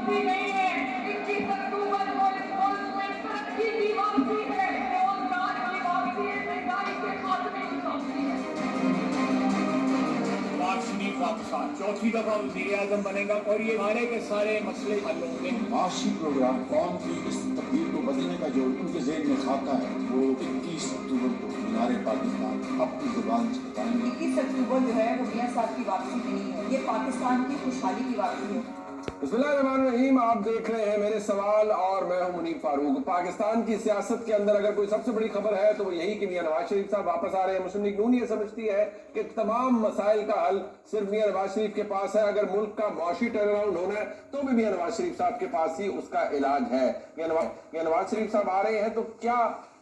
वापसी नहीं है, 21 अक्टूबर को इस मुल्क में तरक्की की वापसी है, रोजगार की वापसी है, महंगाई के खात्मे की वापसी है। शरीफ वापसा चौथी दफा वज़ीर आज़म बनेगा और ये सारे के सारे मसले हल होंगे। माशी प्रोग्राम कौम की इस तकदीर को बदलने का जो उनके ज़हन में खाका है वो 21 अक्टूबर को मीनार पाकिस्तान अपनी जुबान से बताएंगे। 21 अक्टूबर जो है वो मियां साहब की वापसी नहीं है, ये पाकिस्तान की खुशहाली की वापसी है। बिस्मिल्लाहिर्रहमानिर्रहीम, आप देख रहे हैं मेरे सवाल और मैं हूं मुनीर फारूक। पाकिस्तान की सियासत के अंदर अगर कोई सबसे बड़ी खबर है तो वो यही कि मियां नवाज शरीफ साहब वापस आ रहे हैं। मुस्लिम लीग नून ये समझती है कि तमाम मसाइल का हल सिर्फ मियां नवाज शरीफ के पास है। अगर मुल्क का मौशी टर्न अराउंड होना है तो भी मियां नवाज शरीफ साहब के पास ही उसका इलाज है। मियां नवाज शरीफ साहब आ रहे हैं तो क्या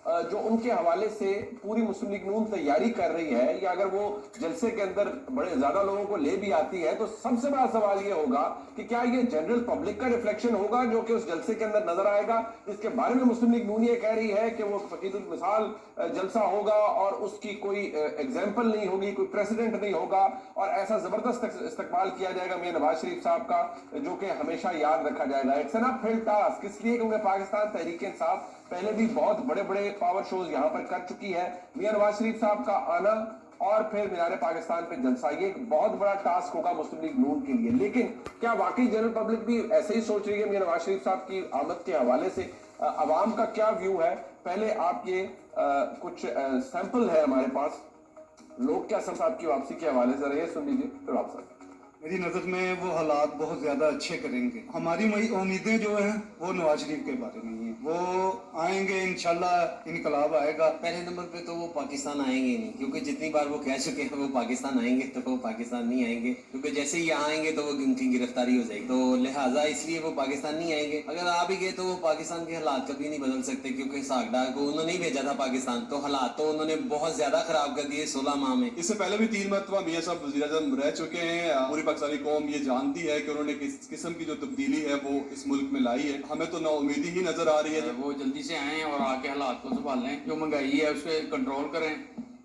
जो उनके हवाले से पूरी मुस्लिम लीग नून तैयारी कर रही है, या अगर वो जलसे के अंदर बड़े ज्यादा लोगों को ले भी आती है तो सबसे बड़ा सवाल ये होगा कि क्या ये जनरल पब्लिक का रिफ्लेक्शन होगा जो कि उस जलसे के अंदर नजर आएगा। इसके बारे में मुस्लिम लीग नून ये कह रही है कि वो फकीदुल मिसाल जलसा होगा और उसकी कोई एग्जाम्पल नहीं होगी, कोई प्रेसिडेंट नहीं होगा और ऐसा जबरदस्त इस्तकबाल किया जाएगा मियां नवाज शरीफ साहब का जो कि हमेशा याद रखा जाएगा। इट्स एन अपहिल टास्क, इसलिए क्योंकि पाकिस्तान तहरीक इंसाफ पहले भी बहुत बड़े बड़े पावर शोज यहां पर कर चुकी है। मियां नवाज शरीफ साहब का आना और फिर मीनार पाकिस्तान पे जलसा, ये एक बहुत बड़ा टास्क होगा मुस्लिम लीग नून के लिए। लेकिन क्या वाकई जनरल पब्लिक भी ऐसे ही सोच रही है मियां नवाज शरीफ साहब की आमद के हवाले से? अवाम का क्या व्यू है? पहले आप ये कुछ सैंपल है हमारे पास, लोग क्या साहब की वापसी के हवाले से रहे, सुन लीजिए फिर आप सर। मेरी नज़र में वो हालात बहुत ज़्यादा अच्छे करेंगे। हमारी उम्मीदें जो हैं वो नवाज शरीफ के बारे में ही हैं। वो आएंगे इंशाल्लाह, इनकलाब आएगा। पहले नंबर पे तो वो पाकिस्तान आएंगे नहीं, क्योंकि जितनी बार वो कह चुके हैं वो पाकिस्तान आएंगे, तो वो पाकिस्तान नहीं आएंगे, क्योंकि जैसे ही यहाँ आएंगे तो वो उनकी गिरफ्तारी हो जाएगी। तो लिहाजा इसलिए वो पाकिस्तान नहीं आएंगे। अगर आ भी गए तो वो पाकिस्तान के हालात कभी नहीं बदल सकते, क्योंकि सागडा को उन्होंने ही भेजा था पाकिस्तान, तो हालात तो उन्होंने बहुत ज्यादा खराब कर दिए 16 माह में। इससे पहले भी 3 मरतबा मियां साहब वज़ीर-ए-आज़म रह चुके हैं। पूरी पाकिस्तानी कौम ये जानती है कि उन्होंने किस किस्म की जो तब्दीली है वो इस मुल्क में लाई है। हमें तो नाउमीदी ही नजर आ रही है। वो जल्दी से आए और आके हालात को संभाल लें, जो महंगाई है उसके कंट्रोल करें।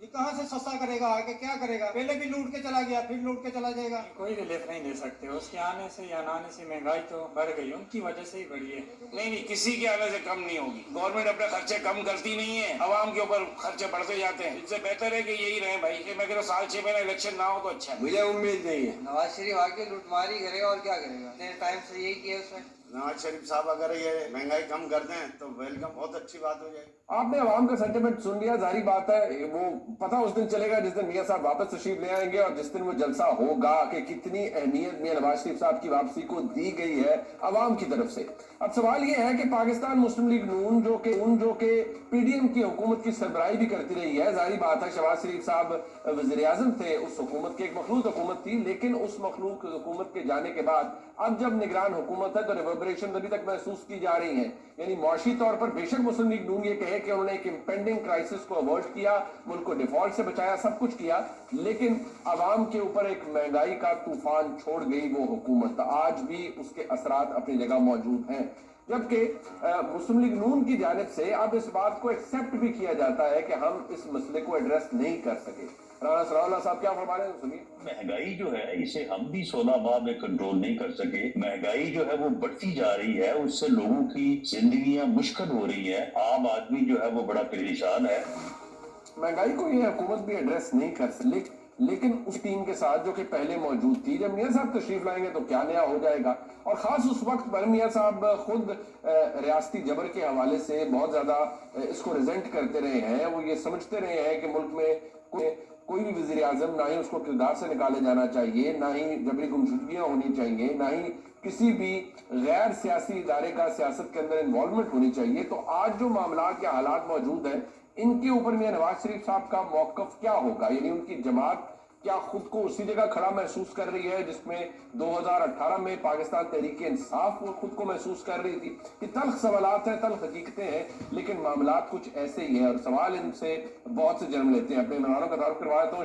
ये कहाँ से सस्ता करेगा, आके क्या करेगा? पहले भी लूट के चला गया, फिर लूट के चला जाएगा। कोई रिलीफ नहीं दे सकते, उसके आने से या ना आने से महंगाई तो बढ़ गई, उनकी वजह से ही बढ़ी है। नहीं, किसी के आने से कम नहीं होगी। गवर्नमेंट अपने खर्चे कम करती नहीं है, अवाम के ऊपर खर्चे बढ़ते जाते हैं। इससे बेहतर है कि यही रहे भाई, कि मैं कह रहा साल 6 महीने इलेक्शन ना हो तो अच्छा है। मुझे उम्मीद नहीं है नवाज शरीफ आके लूटमारी करेगा और क्या करेगा? इतने टाइम से यही किया उसने। नवाज शरीफ साहब अगर ये महंगाई कम कर दें तो वेलकम, बहुत अच्छी बात हो जाएगी। आपने आवाम का सेंटिमेंट सुन लिया, जाहिर बात है वो पता उस दिन चलेगा जिस दिन मियां साहब वापस तशरीफ ले आएंगे और जिस दिन वो जलसा होगा कि कितनी अहमियत मियां नवाज शरीफ साहब की वापसी को दी गई है अवाम की तरफ से। अब सवाल ये है कि पाकिस्तान मुस्लिम लीग नून जो कि पीडीएम की हुकूमत की सरबराही भी करती रही है, जाहिर बात है शहबाज शरीफ साहब वज़ीर आज़म थे, उस हुकूमत की एक मखलूक हुकूमत थी, लेकिन उस मखलूक हुकूमत के जाने के बाद अब जब निगरान हुकूमत है तो रिवर्बरेशन अभी तक महसूस की जा रही है। यानी मौशी तौर पर बेशक मुस्लिम लीग नून ये कहे कि उन्होंने एक इंपेंडिंग क्राइसिस को अवॉइड किया, मुल्क को डिफॉल्ट से बचाया, सब कुछ किया, लेकिन अवाम के ऊपर एक महंगाई का तूफान छोड़ गई वो हुकूमत। आज भी उसके असरात अपनी जगह मौजूद हैं, जबकि मुस्लिम लीग नून की जानिब से अब इस बात को एक्सेप्ट भी किया जाता है कि हम इस मसले को एड्रेस नहीं कर सके। राना सलाउल्लाह साहब क्या फरमा रहे हैं, सुनिए। महंगाई जो है इसे हम भी 16 माह में कंट्रोल नहीं कर सके। महंगाई जो है वो बढ़ती जा रही है, उससे लोगों की जिंदगियां मुश्किल हो रही है, आम आदमी जो है वो बड़ा परेशान है। महंगाई को ये हुकूमत भी एड्रेस नहीं कर सकती, लेकिन उस टीम के साथ जो कि पहले मौजूद थी, जब मियां साहब तशरीफ लाएंगे तो क्या नया हो जाएगा। और खास उस वक्त पर मियां साहब खुद रियासती जबर के हवाले से बहुत ज्यादा इसको रिजेंट करते रहे हैं। वो ये समझते रहे हैं कि मुल्क में कोई भी वजीर आजम ना ही उसको किरदार से निकाले जाना चाहिए, ना ही जबरी गुमशुदगियां होनी चाहिए, ना ही किसी भी गैर सियासी इदारे का सियासत के अंदर इन्वॉल्वमेंट होनी चाहिए। तो आज जो मामला के हालात मौजूद हैं, इनके ऊपर मियां नवाज शरीफ साहब का मौकफ क्या होगा? यानी उनकी जमात क्या खुद को उसी जगह खड़ा महसूस कर रही है जिसमें 2018 में पाकिस्तान तहरीक इंसाफ वो खुद को महसूस कर रही थी? ये तल्ख सवालात हैं, तल्ख हकीकतें हैं, लेकिन मामलात कुछ ऐसे ही हैं और सवाल इनसे बहुत से जन्म लेते हैं। अपने मेहमानों का तारुफ करवा देता हूँ।